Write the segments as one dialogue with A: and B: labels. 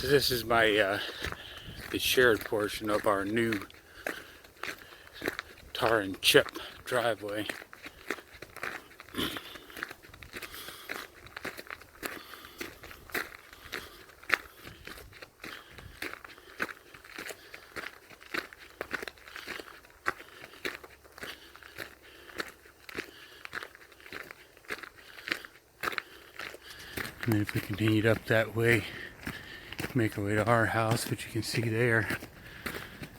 A: So this is my the shared portion of our new tar and chip driveway. And then if we continued up that way, make our way to our house, which you can see there.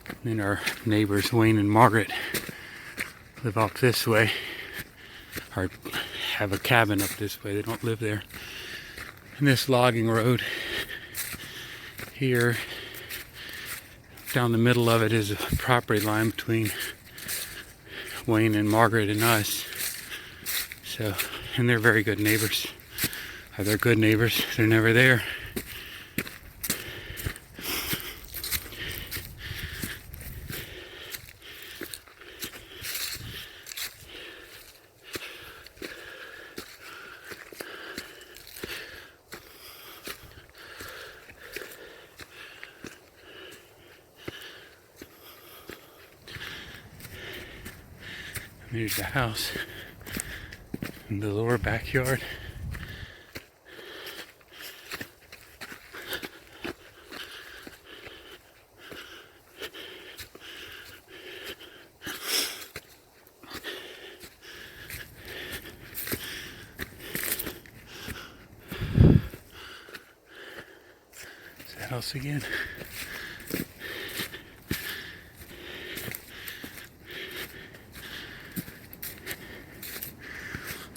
A: And then our neighbors, Wayne and Margaret, live up this way, or have a cabin up this way. They don't live there. And this logging road here, down the middle of it, is a property line between Wayne and Margaret and us. So, and they're very good neighbors. They're good neighbors. They're never there. There's the house in the lower backyard. It's the house again.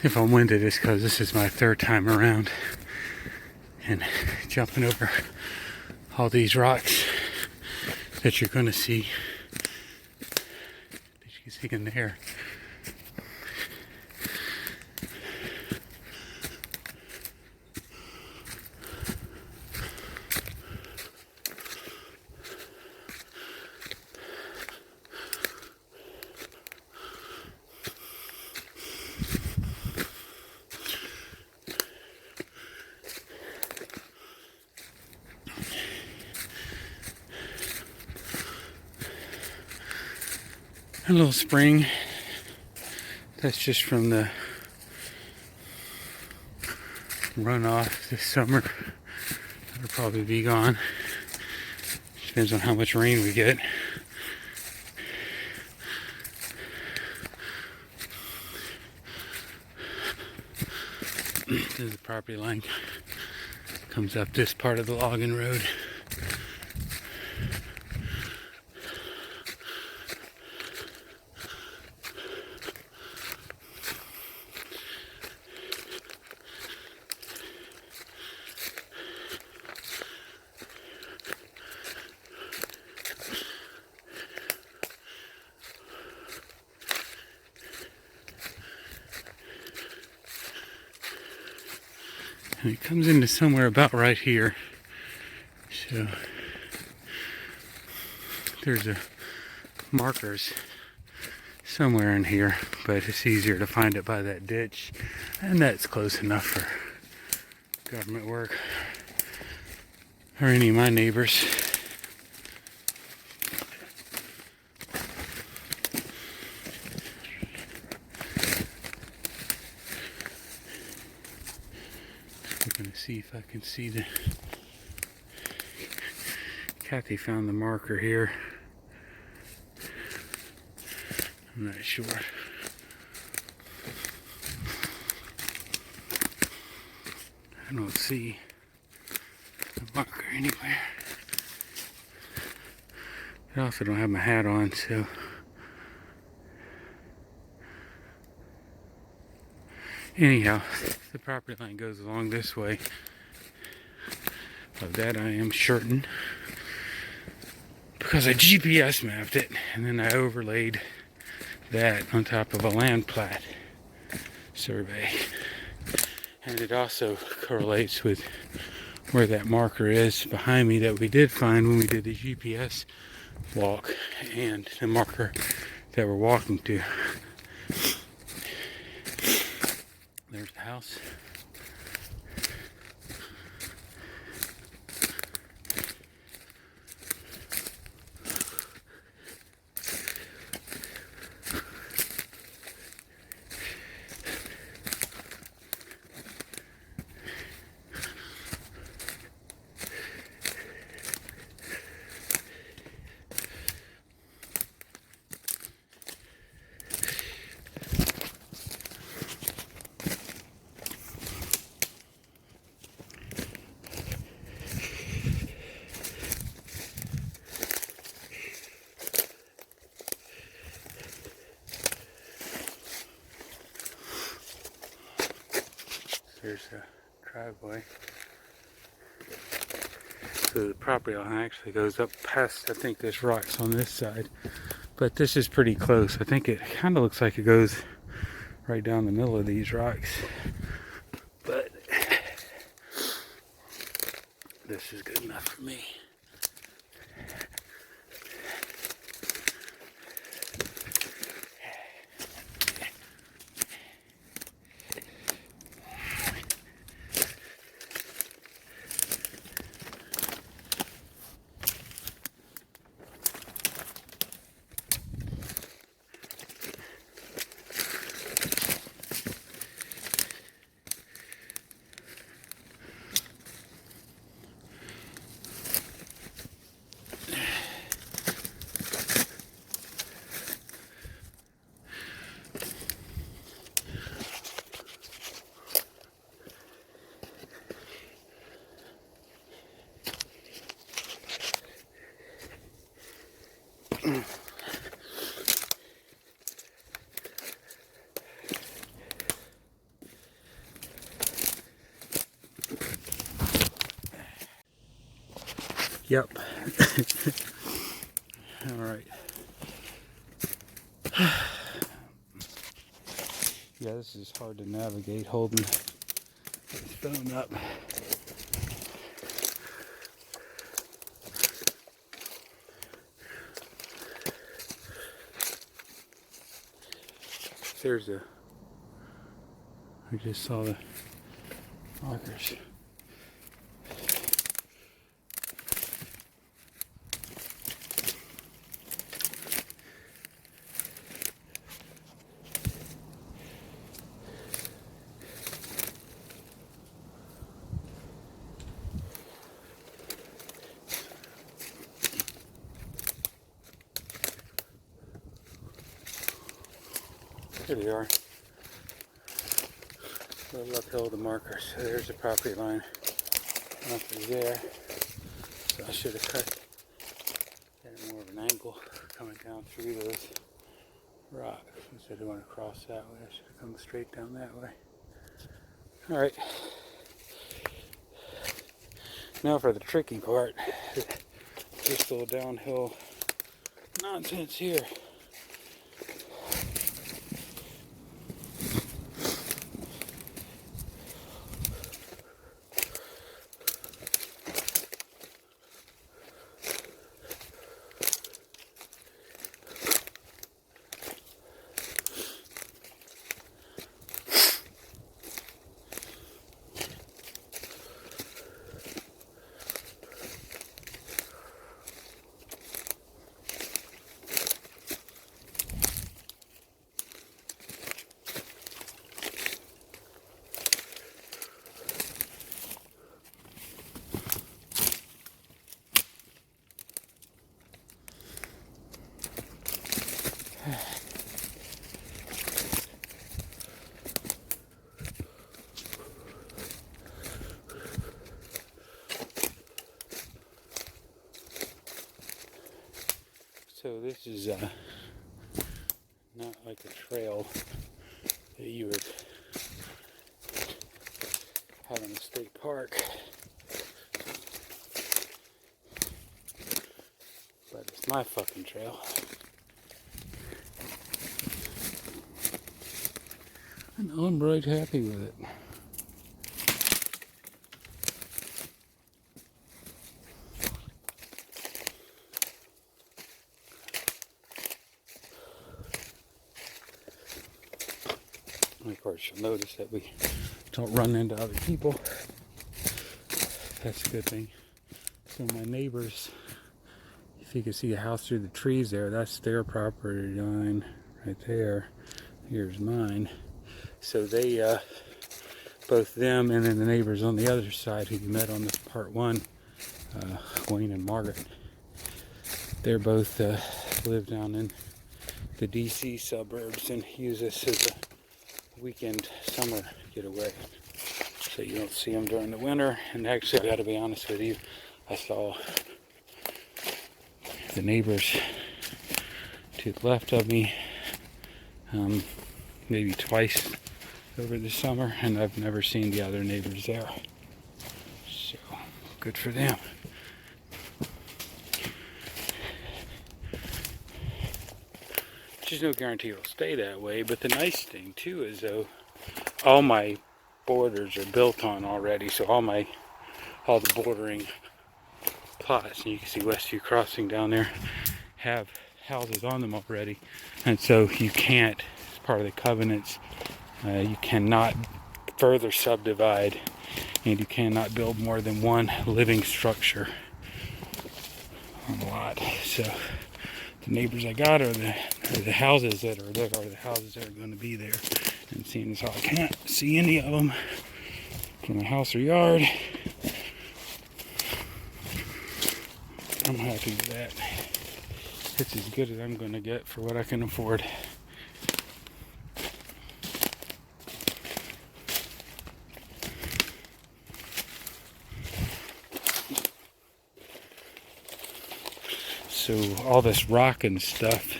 A: If I'm winded, it's because this is my third time around and jumping over all these rocks that you're going to see, that you can see in there. A little spring. That's just from the runoff this summer. It'll probably be gone. Depends on how much rain we get. This is the property line. Comes up this part of the logging road. And it comes into somewhere about right here. So there's a markers somewhere in here, but it's easier to find it by that ditch. And that's close enough for government work or any of my neighbors. I'm gonna see if I can see the Kathy found the marker here. I'm not sure. I don't see the marker anywhere. I also don't have my hat on, so anyhow, the property line goes along this way. Of that I am certain, because I GPS mapped it and then I overlaid that on top of a land plat survey. And it also correlates with where that marker is behind me that we did find when we did the GPS walk and the marker that we're walking to. There's the house. There's a driveway. So the property line actually goes up past, I think there's rocks on this side. But this is pretty close. I think it kind of looks like it goes right down the middle of these rocks. But this is good enough for me. Yep. All right. Yeah, this is hard to navigate holding this phone up. There's a, I just saw the markers. Here they are. A little uphill the markers. So there's the property line. Nothing there. So I should have cut at more of an angle coming down through those rocks. Instead of going across that way, I should have come straight down that way. Alright. Now for the tricky part. This little downhill nonsense here. So this is not like a trail that you would have in a state park, but it's my fucking trail. And I'm right happy with it. And of course, you'll notice that we don't run into other people. That's a good thing. So my neighbors, if you can see a house through the trees there, that's their property line right there. Here's mine. So they, both them and then the neighbors on the other side who you met on the part one, Wayne and Margaret, they're both live down in the DC suburbs and use this as a weekend summer getaway. So you don't see them during the winter. And actually, I got to be honest with you, I saw the neighbors to the left of me maybe twice over the summer, and I've never seen the other neighbors there. So, good for them. There's no guarantee it'll stay that way, but the nice thing too is though all my borders are built on already, so all the bordering plots, and you can see Westview Crossing down there, have houses on them already, and so you can't, as part of the covenants, you cannot further subdivide, and you cannot build more than one living structure on a lot. So the neighbors I got are the houses that are there, are the houses that are going to be there. And seeing as how I can't see any of them from the house or yard, I'm happy with that. It's as good as I'm going to get for what I can afford. So all this rock and stuff,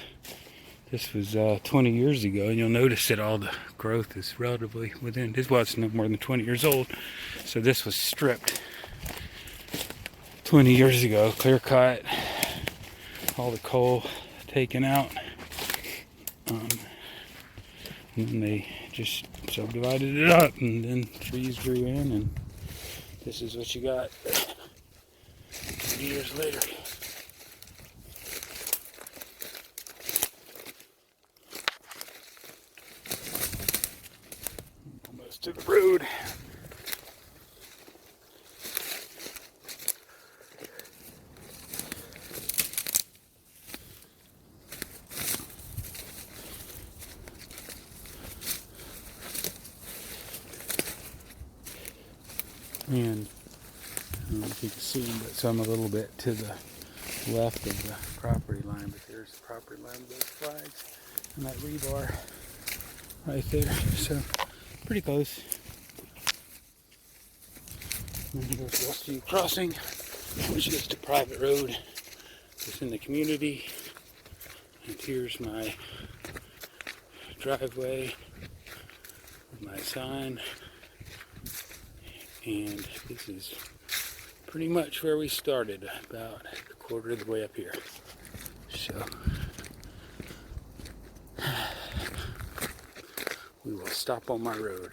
A: this was 20 years ago, and you'll notice that all the growth is relatively within, this was no more than 20 years old. So this was stripped 20 years ago, clear cut, all the coal taken out, and then they just subdivided it up, and then trees grew in, and this is what you got 20 years later. Almost to the road. And I don't know if you can see, but I'm a little bit to the left of the property line, but there's the property line with those flags and that rebar right there. So pretty close. And then goes Westview Crossing, which is the private road within the community. And here's my driveway with my sign. And this is pretty much where we started, about a quarter of the way up here. So we will stop on my road.